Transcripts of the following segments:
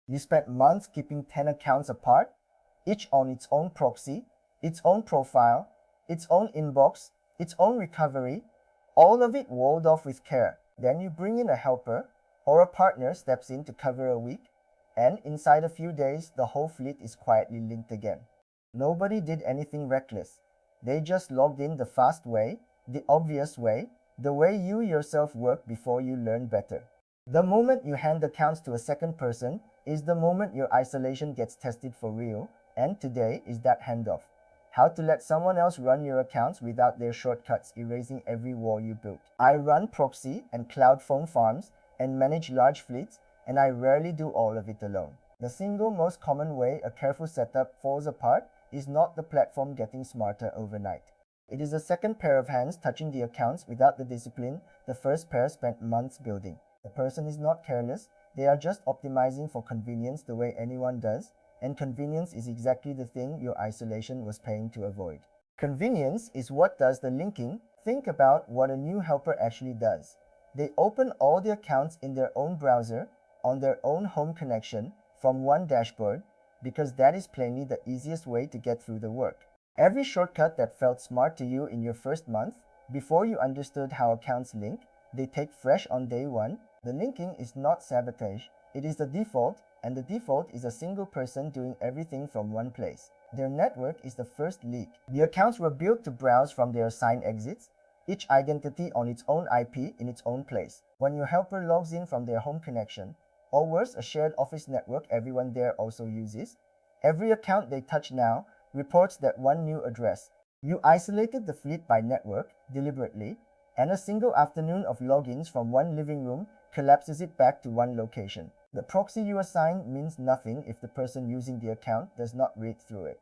You spent months keeping 10 accounts apart, each on its own proxy, its own profile, its own inbox, its own recovery, all of it walled off with care. Then you bring in a helper, or a partner steps in to cover a week, and inside a few days, the whole fleet is quietly linked again. Nobody did anything reckless. They just logged in the fast way, the obvious way, the way you yourself work before you learn better. The moment you hand accounts to a second person is the moment your isolation gets tested for real, and today is that handoff. How to let someone else run your accounts without their shortcuts erasing every wall you built. I run proxy and cloud phone farms and manage large fleets, and I rarely do all of it alone. The single most common way a careful setup falls apart is not the platform getting smarter overnight. It is the second pair of hands touching the accounts without the discipline the first pair spent months building. The person is not careless, they are just optimizing for convenience the way anyone does, and convenience is exactly the thing your isolation was paying to avoid. Convenience is what does the linking. Think about what a new helper actually does. They open all the accounts in their own browser, on their own home connection, from one dashboard, because that is plainly the easiest way to get through the work. Every shortcut that felt smart to you in your first month, before you understood how accounts link, they take fresh on day one. The linking is not sabotage, it is the default, and the default is a single person doing everything from one place. Their network is the first leak. The accounts were built to browse from their assigned exits, each identity on its own IP in its own place. When your helper logs in from their home connection, or worse, a shared office network everyone there also uses, every account they touch now reports that one new address. You isolated the fleet by network, deliberately, and a single afternoon of logins from one living room collapses it back to one location. The proxy you assign means nothing if the person using the account does not read through it.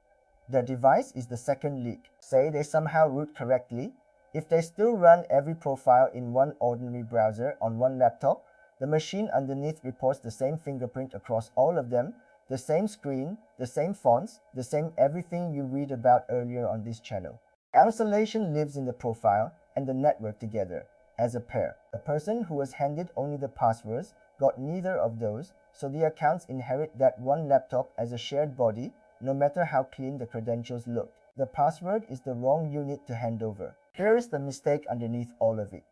Their device is the second leak. Say they somehow root correctly. If they still run every profile in one ordinary browser on one laptop, the machine underneath reports the same fingerprint across all of them, the same screen, the same fonts, the same everything you read about earlier on this channel. Isolation lives in the profile and the network together, as a pair. The person who was handed only the passwords got neither of those, so the accounts inherit that one laptop as a shared body, no matter how clean the credentials looked. The password is the wrong unit to hand over. Here is the mistake underneath all of it.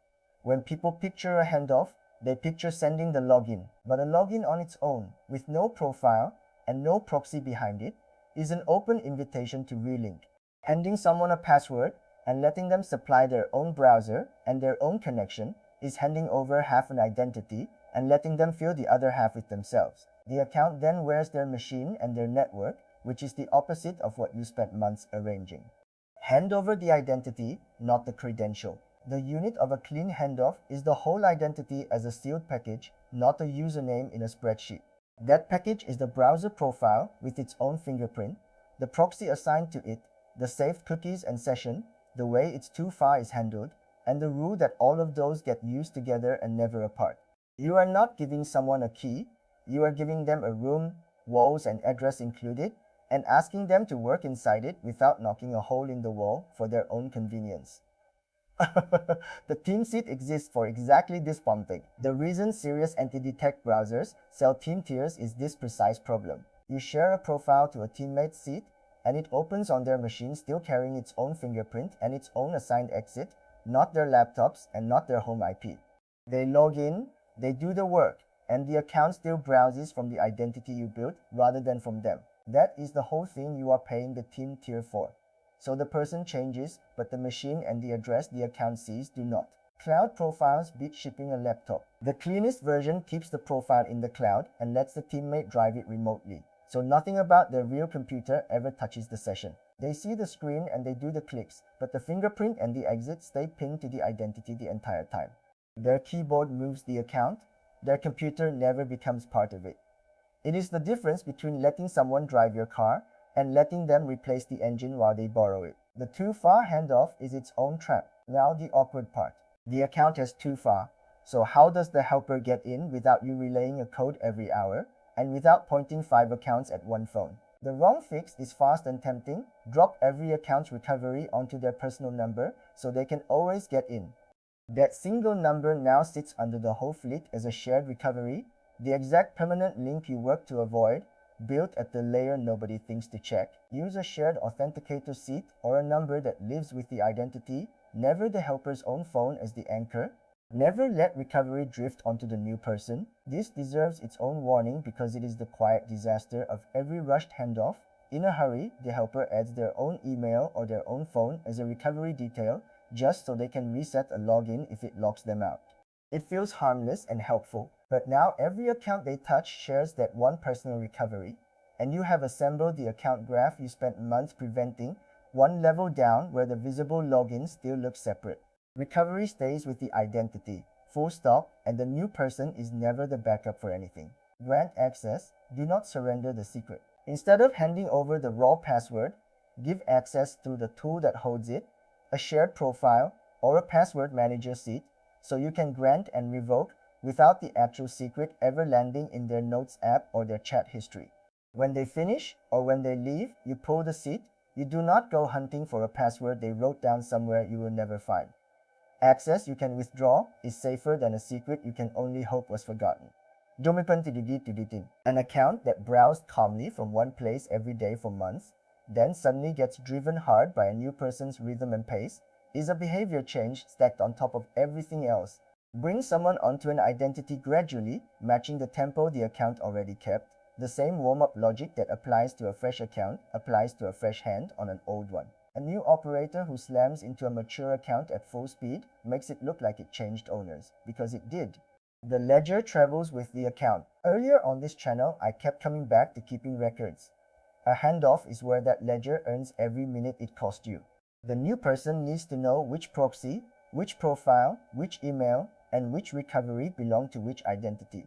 When people picture a handoff, they picture sending the login, but a login on its own, with no profile and no proxy behind it, is an open invitation to relink. Handing someone a password and letting them supply their own browser and their own connection is handing over half an identity and letting them fill the other half with themselves. The account then wears their machine and their network, which is the opposite of what you spent months arranging. Hand over the identity, not the credential. The unit of a clean handoff is the whole identity as a sealed package, not a username in a spreadsheet. That package is the browser profile with its own fingerprint, the proxy assigned to it, the saved cookies and session, the way its too far is handled, and the rule that all of those get used together and never apart. You are not giving someone a key, you are giving them a room, walls and address included, and asking them to work inside it without knocking a hole in the wall for their own convenience. The team seat exists for exactly this pumping. The reason serious antidetect browsers sell team tiers is this precise problem. You share a profile to a teammate's seat, and it opens on their machine still carrying its own fingerprint and its own assigned exit, not their laptops and not their home IP. They log in, they do the work, and the account still browses from the identity you built rather than from them. That is the whole thing you are paying the team tier for. So the person changes, but the machine and the address the account sees do not. Cloud profiles beat shipping a laptop. The cleanest version keeps the profile in the cloud and lets the teammate drive it remotely. So nothing about their real computer ever touches the session. They see the screen and they do the clicks, but the fingerprint and the exit stay pinned to the identity the entire time. Their keyboard moves the account, their computer never becomes part of it. It is the difference between letting someone drive your car and letting them replace the engine while they borrow it. The too far handoff is its own trap. Now the awkward part. The account has too far, so how does the helper get in without you relaying a code every hour and without pointing 5 accounts at one phone? The wrong fix is fast and tempting. Drop every account's recovery onto their personal number so they can always get in. That single number now sits under the whole fleet as a shared recovery, the exact permanent link you work to avoid, built at the layer nobody thinks to check. Use a shared authenticator seed or a number that lives with the identity, never the helper's own phone as the anchor. Never let recovery drift onto the new person. This deserves its own warning because it is the quiet disaster of every rushed handoff. In a hurry, the helper adds their own email or their own phone as a recovery detail just so they can reset a login if it locks them out. It feels harmless and helpful, but now every account they touch shares that one personal recovery, and you have assembled the account graph you spent months preventing, one level down where the visible logins still look separate. Recovery stays with the identity, full stop, and the new person is never the backup for anything. Grant access, do not surrender the secret. Instead of handing over the raw password, give access through the tool that holds it, a shared profile, or a password manager seat, so you can grant and revoke without the actual secret ever landing in their notes app or their chat history. When they finish or when they leave, you pull the seat. You do not go hunting for a password they wrote down somewhere you will never find. Access you can withdraw is safer than a secret you can only hope was forgotten. An account that browsed calmly from one place every day for months, then suddenly gets driven hard by a new person's rhythm and pace, is a behavior change stacked on top of everything else. Bring someone onto an identity gradually, matching the tempo the account already kept. The same warm-up logic that applies to a fresh account applies to a fresh hand on an old one. A new operator who slams into a mature account at full speed makes it look like it changed owners, because it did. The ledger travels with the account. Earlier on this channel, I kept coming back to keeping records. A handoff is where that ledger earns every minute it cost you. The new person needs to know which proxy, which profile, which email, and which recovery belong to which identity.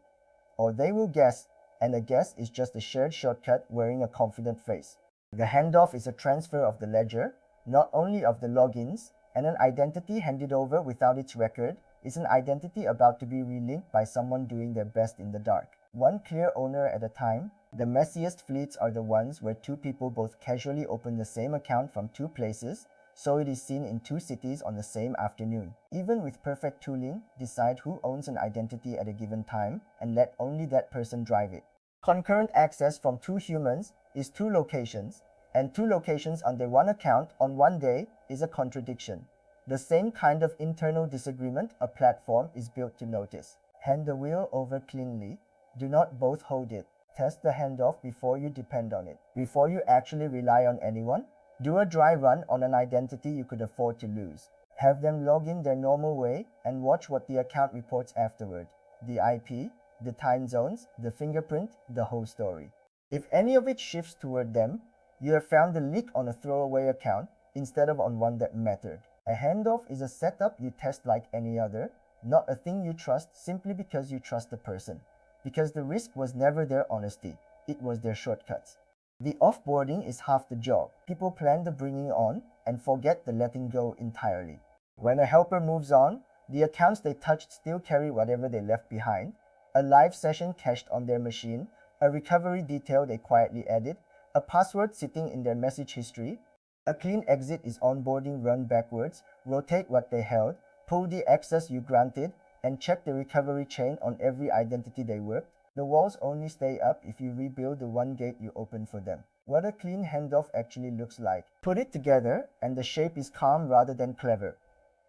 Or they will guess, and a guess is just a shared shortcut wearing a confident face. The handoff is a transfer of the ledger, not only of the logins, and an identity handed over without its record is an identity about to be relinked by someone doing their best in the dark. One clear owner at a time. The messiest fleets are the ones where two people both casually open the same account from two places, so it is seen in two cities on the same afternoon. Even with perfect tooling, decide who owns an identity at a given time and let only that person drive it. Concurrent access from two humans is two locations, and two locations under one account on one day is a contradiction. The same kind of internal disagreement a platform is built to notice. Hand the wheel over cleanly. Do not both hold it. Test the handoff before you depend on it. Before you actually rely on anyone, do a dry run on an identity you could afford to lose. Have them log in their normal way and watch what the account reports afterward. The IP, the time zones, the fingerprint, the whole story. If any of it shifts toward them, you have found the leak on a throwaway account instead of on one that mattered. A handoff is a setup you test like any other, not a thing you trust simply because you trust the person. Because the risk was never their honesty, it was their shortcuts. The offboarding is half the job. People plan the bringing on and forget the letting go entirely. When a helper moves on, the accounts they touched still carry whatever they left behind, a live session cached on their machine, a recovery detail they quietly added, a password sitting in their message history. A clean exit is onboarding run backwards, rotate what they held, pull the access you granted, and check the recovery chain on every identity they worked. The walls only stay up if you rebuild the one gate you opened for them. What a clean handoff actually looks like. Put it together, and the shape is calm rather than clever.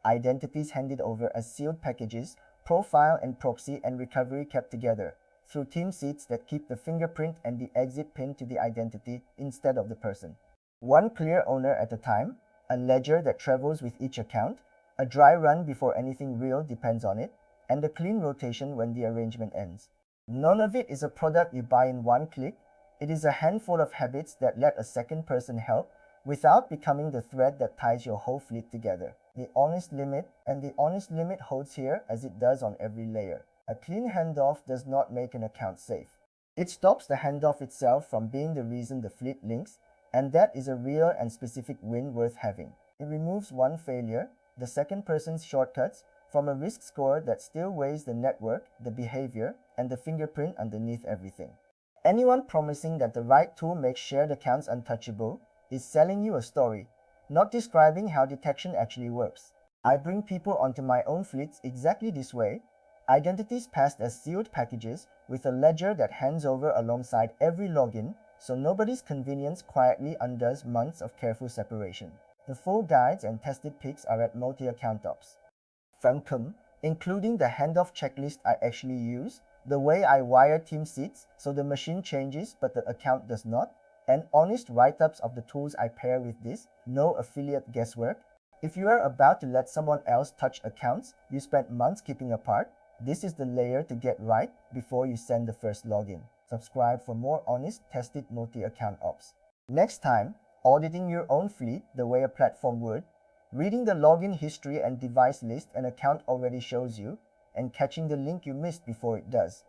Identities handed over as sealed packages, profile and proxy and recovery kept together, through team seats that keep the fingerprint and the exit pinned to the identity instead of the person. One clear owner at a time, a ledger that travels with each account, a dry run before anything real depends on it, and a clean rotation when the arrangement ends. None of it is a product you buy in one click. It is a handful of habits that let a second person help without becoming the thread that ties your whole fleet together. The honest limit holds here as it does on every layer. A clean handoff does not make an account safe. It stops the handoff itself from being the reason the fleet links, and that is a real and specific win worth having. It removes one failure, the second person's shortcuts, from a risk score that still weighs the network, the behavior, and the fingerprint underneath everything. Anyone promising that the right tool makes shared accounts untouchable is selling you a story, not describing how detection actually works. I bring people onto my own fleets exactly this way. Identities passed as sealed packages with a ledger that hands over alongside every login, so nobody's convenience quietly undoes months of careful separation. The full guides and tested pics are at multi-account ops. Frankum, including the handoff checklist I actually use, the way I wire team seats so the machine changes but the account does not, and honest write-ups of the tools I pair with this, no affiliate guesswork. If you are about to let someone else touch accounts you spent months keeping apart, this is the layer to get right before you send the first login. Subscribe for more honest, tested multi-account ops. Next time, auditing your own fleet the way a platform would, reading the login history and device list an account already shows you, and catching the link you missed before it does.